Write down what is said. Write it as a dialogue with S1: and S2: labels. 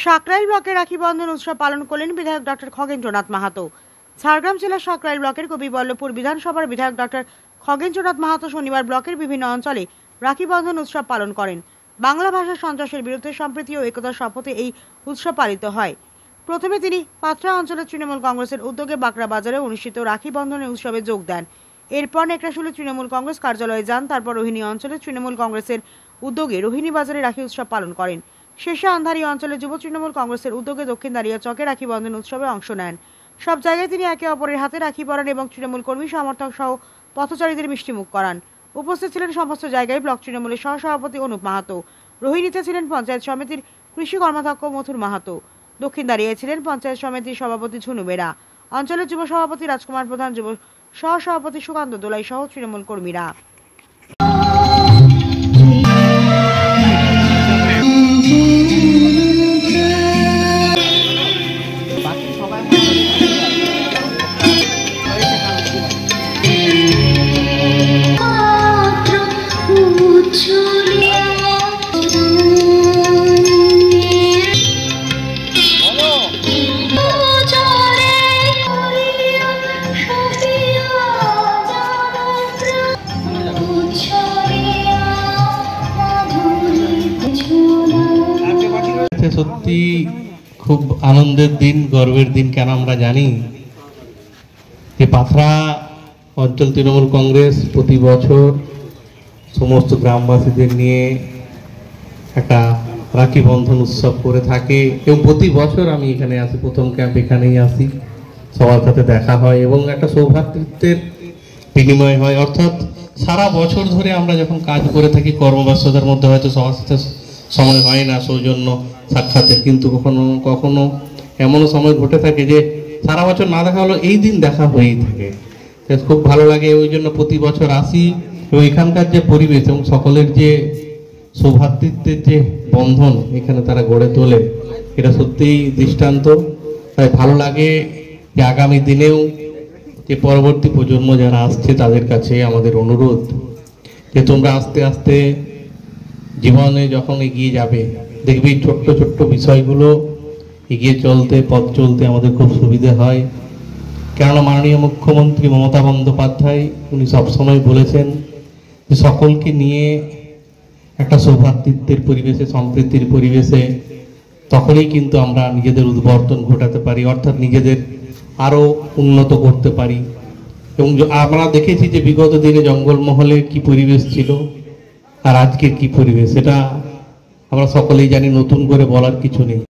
S1: সাকরাইল ব্লকে রাখি বন্ধন উৎসব পালন করলেন বিধায়ক ডক্টর খগেন্দ্রনাথ মাহাতো। ঝাড়গ্রাম জেলার সাকরাইল ব্লকের কবিবল্লভপুর বিধানসভার বিধায়ক ডক্টর খগেন্দ্রনাথ মাহাতো শনিবার ব্লকের বিভিন্ন অঞ্চলে রাখি বন্ধন উৎসব পালন করেন। বাংলা ভাষা সন্ত্রাসের বিরুদ্ধে সম্প্রীতি ও একতার শপথে এই উৎসব পালিত হয়। প্রথমে তিনি পাত্রা অঞ্চলের তৃণমূল কংগ্রেসের উদ্যোগে বাঁকড়া বাজারে অনুষ্ঠিত রাখি বন্ধনের উৎসবে যোগ দেন। এরপর নেকড়াশুলি তৃণমূল কংগ্রেস কার্যালয়ে যান। তারপর রোহিণী অঞ্চলের তৃণমূল কংগ্রেসের উদ্যোগে রোহিণী বাজারে রাখি উৎসব পালন করেন। শেষে আন্ধারি অঞ্চলে যুব তৃণমূল কংগ্রেসের উদ্যোগে দক্ষিণ দাঁড়িয়া চকে রাখি বন্ধন উৎসবে অংশ নেন। সব জায়গায় তিনি একে অপরের হাতে রাখি পরান এবং তৃণমূল কর্মী সমর্থক সহ পথচারীদের মিষ্টিমুখ করান। উপস্থিত ছিলেন সমস্ত জায়গায় ব্লক তৃণমূলের সহসভাপতি অনুপ মাহাতো। রোহিণীতে ছিলেন পঞ্চায়েত সমিতির কৃষি কর্মাধ্যক্ষ মথুর মাহাতো। দক্ষিণ দাঁড়িয়ে ছিলেন পঞ্চায়েত সমিতির সভাপতি ঝুনু বেরা, অঞ্চলের যুব সভাপতি রাজকুমার প্রধান, যুব সহসভাপতি সুকান্ত দোলাই সহ তৃণমূল কর্মীরা।
S2: সত্যি খুব আনন্দের দিন, গর্বের দিন। কেন আমরা জানি যে পাথরা অঞ্চল তৃণমূল কংগ্রেস প্রতি বছর সমস্ত গ্রামবাসীদের নিয়ে একটা রাখি বন্ধন উৎসব করে থাকে এবং প্রতি বছর আমি এখানে আসি, প্রথম ক্যাম্প এখানেই আসি, সবার সাথে দেখা হয় এবং একটা সৌভ্রাতৃত্বের বিনিময় হয়। অর্থাৎ সারা বছর ধরে আমরা যখন কাজ করে থাকি কর্মব্যস্ততার মধ্যে হয়তো সবার সাথে সময় হয় না সৌজন্য সাক্ষাতের, কিন্তু কখনো কখনো এমনও সময় ঘটে থাকে যে সারা বছর না দেখা হলো এই দিন দেখা হয়েই থাকে। খুব ভালো লাগে, ওই জন্য প্রতি বছর আসি এবং এখানকার যে পরিবেশ এবং সকলের যে সৌভ্রাতৃত্বের যে বন্ধন এখানে তারা গড়ে তোলে, এটা সত্যিই দৃষ্টান্ত। তাই ভালো লাগে যে আগামী দিনেও যে পরবর্তী প্রজন্ম যারা আসছে তাদের কাছে আমাদের অনুরোধ যে তোমরা আস্তে আস্তে জীবনে যখন এগিয়ে যাবে দেখবি ছোট্ট ছোট্ট বিষয়গুলো এগিয়ে চলতে, পথ চলতে আমাদের খুব সুবিধে হয়। কেননা মাননীয় মুখ্যমন্ত্রী মমতা বন্দ্যোপাধ্যায় উনি সবসময় বলেছেন যে সকলকে নিয়ে একটা সৌভ্রাতৃত্বের পরিবেশে, সম্প্রীতির পরিবেশে তখনই কিন্তু আমরা নিজেদের উদ্বর্তন ঘটাতে পারি, অর্থাৎ নিজেদের আরও উন্নত করতে পারি। এবং আমরা দেখেছি যে বিগত দিনে জঙ্গলমহলে কি পরিবেশ ছিল আর আজকের কি পরিবেশ, এটা আমরা সকলেই জানি, নতুন করে বলার কিছু নেই।